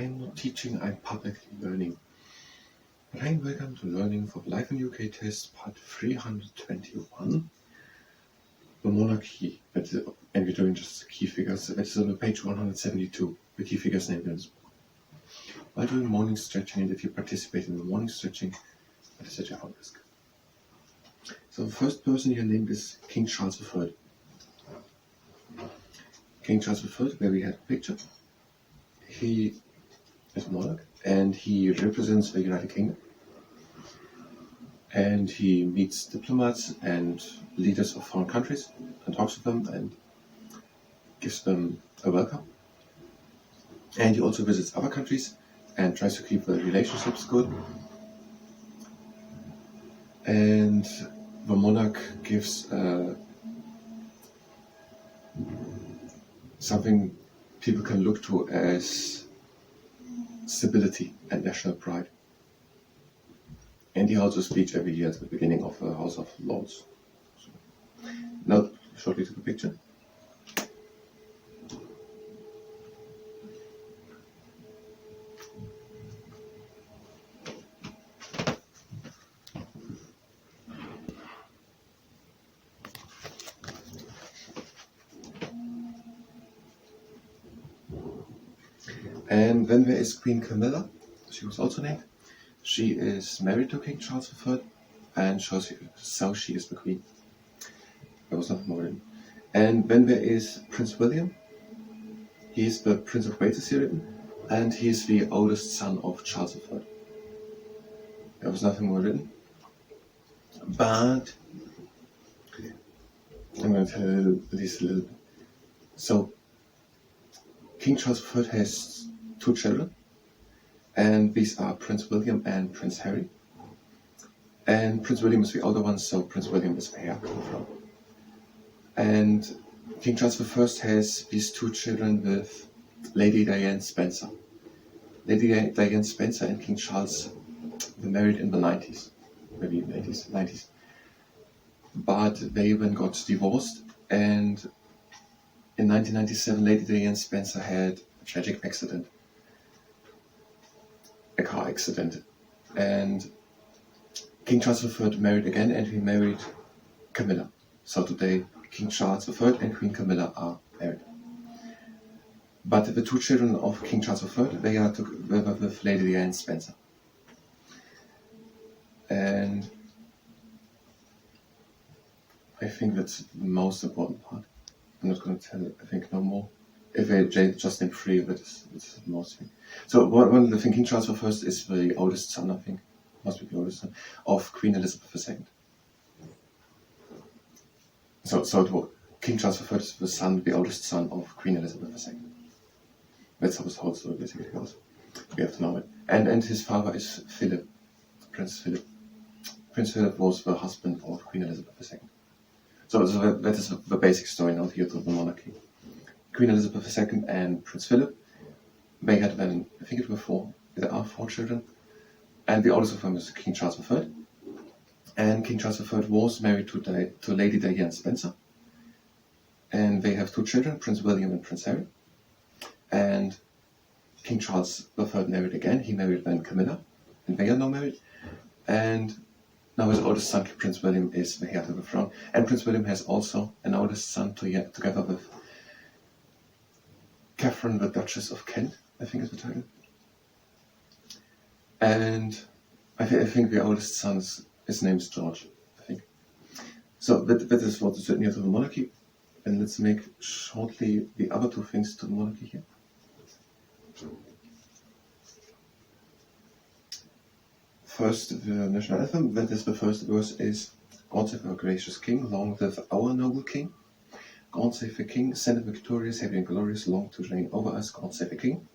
I am not teaching, I'm publicly learning. Hi and welcome to Learning for Life in UK test part 321. The Monarchy, and we're doing just key figures. It's on page 172, the key figures named in this book. While doing morning stretching, and if you participate in the morning stretching, that is at your own risk. So the first person here named is King Charles III. King Charles III, where we had a picture. He is a monarch and he represents the United Kingdom. And he meets diplomats and leaders of foreign countries and talks to them and gives them a welcome. And he also visits other countries and tries to keep the relationships good. And the monarch gives something people can look to as stability and national pride. And he holds a speech every year at the beginning of the House of Lords. So, now, shortly to the picture. And then there is Queen Camilla. She was also named. She is married to King Charles III, and so she is the queen. There was nothing more written. And then there is Prince William. He is the Prince of Wales here written, and he is the oldest son of Charles III. There was nothing more written. But I'm going to tell you at least a little bit. So, King Charles III has two children. And these are Prince William and Prince Harry. And Prince William is the older one, so Prince William is the heir to the throne. And King Charles I has these two children with Lady Diane Spencer. Lady Diane Spencer and King Charles were married in the 90s, maybe in the 90s. But they then got divorced, and in 1997 Lady Diane Spencer had a tragic accident. A car accident, and King Charles III married again, and he married Camilla. So today King Charles III and Queen Camilla are married. But the two children of King Charles III, they are together with Lady Diane Spencer. And I think that's the most important part. I'm not going to tell I think no more. If I just name three, that's the most thing. So one of the things, King Charles I is the oldest son, I think, must be the oldest son, of Queen Elizabeth II. So King Charles I is the oldest son of Queen Elizabeth II. That's how the whole story basically goes. We have to know it. And his father is Philip, Prince Philip. Prince Philip was the husband of Queen Elizabeth II. So that is the basic story now here to the monarchy. Queen Elizabeth II and Prince Philip, they had then, I think it were there are four children, and the oldest of them is King Charles III. And King Charles III was married to Lady Diane Spencer, and they have two children, Prince William and Prince Harry. And King Charles III married again, he married then Camilla, and they are now married. And now his oldest son, Prince William, is the heir to the throne. And Prince William has also an oldest son together with Catherine, the Duchess of Kent, I think is the title. And I think the oldest son, his name is George, I think. So that is what is written here to the monarchy. And let's make shortly the other two things to the monarchy here. First, the national anthem. That is the first verse is, God save our gracious King, long live our noble King. God save the King, send him victorious, happy and glorious, long to reign over us, God save the King.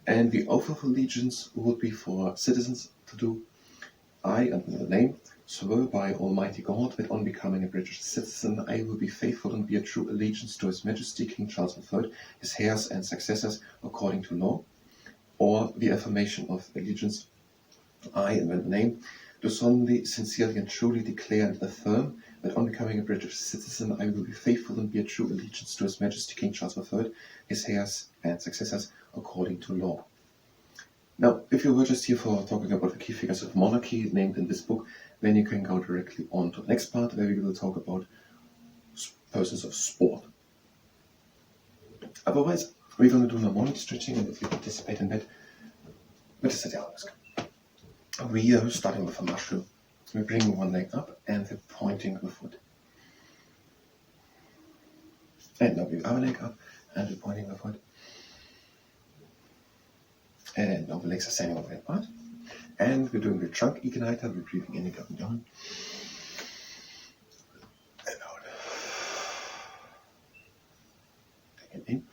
And the oath of allegiance would be for citizens to do. I, and the name, swear by Almighty God that on becoming a British citizen I will be faithful and bear true allegiance to His Majesty King Charles III, his heirs and successors according to law. Or the affirmation of allegiance. I, and the name, do solemnly, sincerely and truly declare and affirm that on becoming a British citizen I will be faithful and bear true allegiance to His Majesty King Charles III, his heirs and successors according to law. Now, if you were just here for talking about the key figures of Monarchy named in this book, then you can go directly on to the next part where we will talk about persons of sport. Otherwise, we're going to do no morning stretching, and if you participate in that, we are starting with a mushroom. We're bringing one leg up and we're pointing the foot. And now we have our leg up and we're pointing the foot. And now the legs are standing over apart. And we're doing the trunk igniter. We're breathing in and going down. And out. Again in.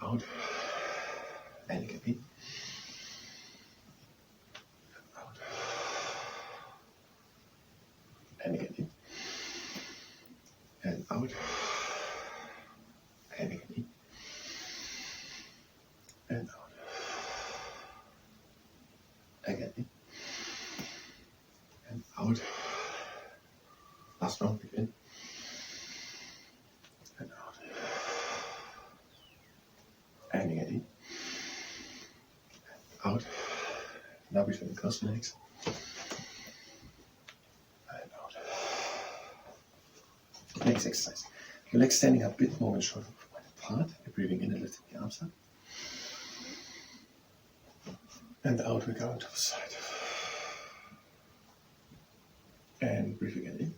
Out. And again in. Out. And again in. And out. And again in. And out. Again in. And out. Last round, breathe in. And out. And again in. And out. Now breathe in the cross legs. And out. Next exercise. Your legs standing up a bit more and shoulder wide apart. You're breathing in and lifting the arms up. And out we go to the side. And breathe again in.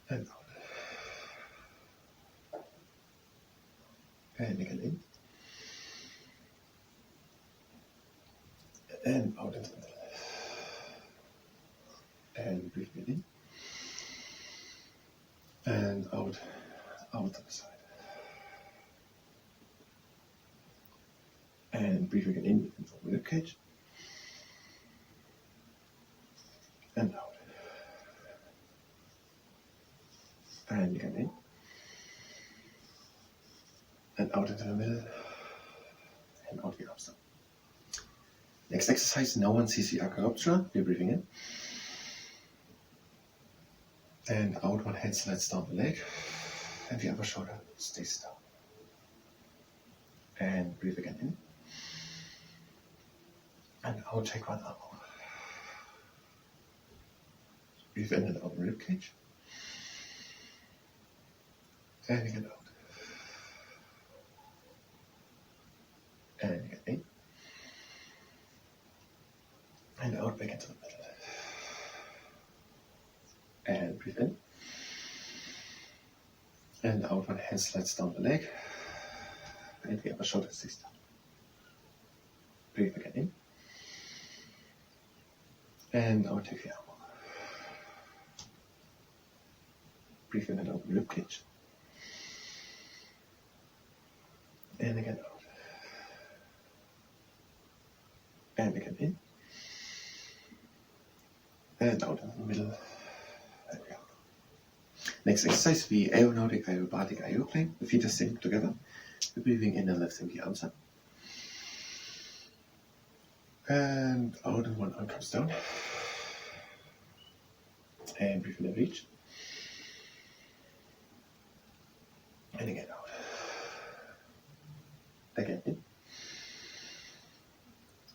And out. And again in. And out into the middle. And breathe again in. And out to the side. And breathe again in into the rib cage. And out. And again in. And out into the middle. And out the arms down. Next exercise, no one sees the Acroptera. We're breathing in. And out, one hand slides down the leg. And the other shoulder stays down. And breathe again in. And out, take one arm over. Breathe in and out the rib cage. And again out. And again in. And out back into the middle. And breathe in. And out, one hand slides down the leg. And the upper shoulder stays down. Breathe again in. And out, take the arm over. Breathe in and out the rib cage. And again out. And again in. And out in the middle. There we go. Next exercise, the aeronautic aerobatic aeroplane. The feet are staying together. We're breathing in and lifting the arms up. And out, and one arm comes down. And breathe in and reach. And again out. Again in.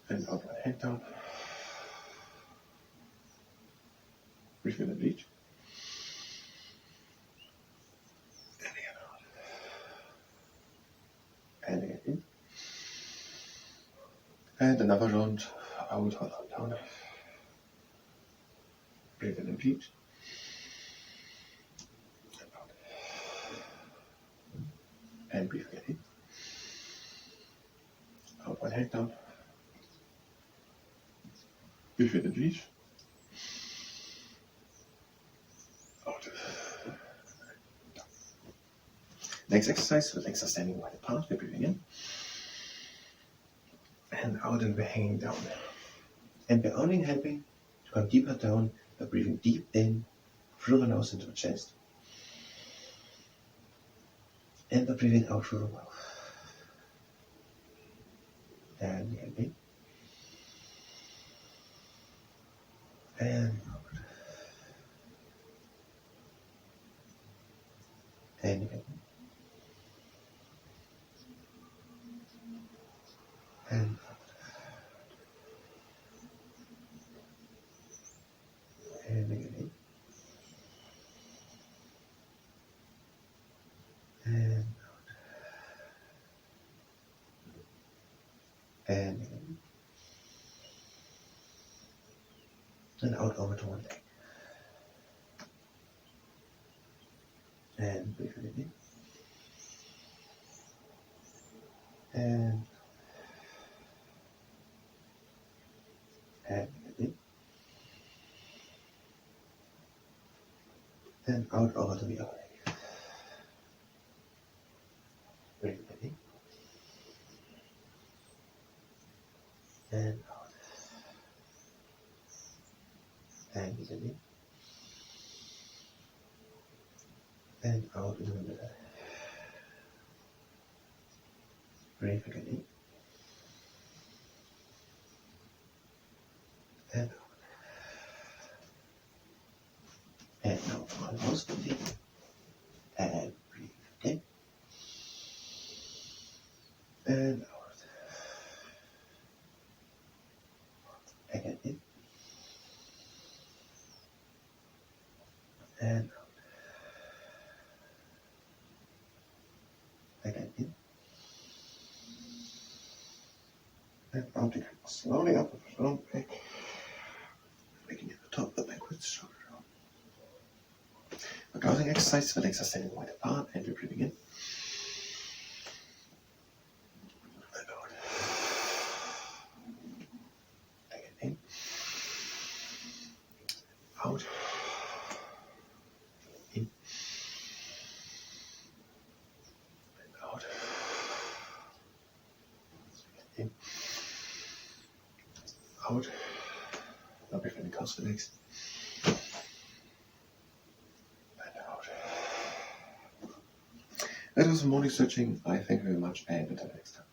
And out, one hand down. Breathe in and reach. And again out. And again in. And another round. Out, hold on down. Breathe in and reach. And out. And breathe again in. Out, one hand down. Breathe in and reach. Out. Next exercise, the legs are standing wide apart. We're breathing in. And out, and we're hanging down. And we're only helping to come deeper down by breathing deep in through the nose into the chest. And by breathing out through the mouth. And again in. And out. And again in. and in, and out over to one leg, and breathe it in, and it in, and out over to the other leg, breathe it in, and out, and it in, and out in the middle. Breathe again in, and out. And now almost complete. And breathe in, and out. Again in, and out. Again in, and out again. Slowly up, slowly back. Making at the top, the backwards shoulder roll. The grounding exercise, the legs are standing wide apart, and you're breathing in. And out. Again in. Out. In. And out. In. Out. Now breathe in across the legs. That was morning stretching. I thank you very much, and until next time.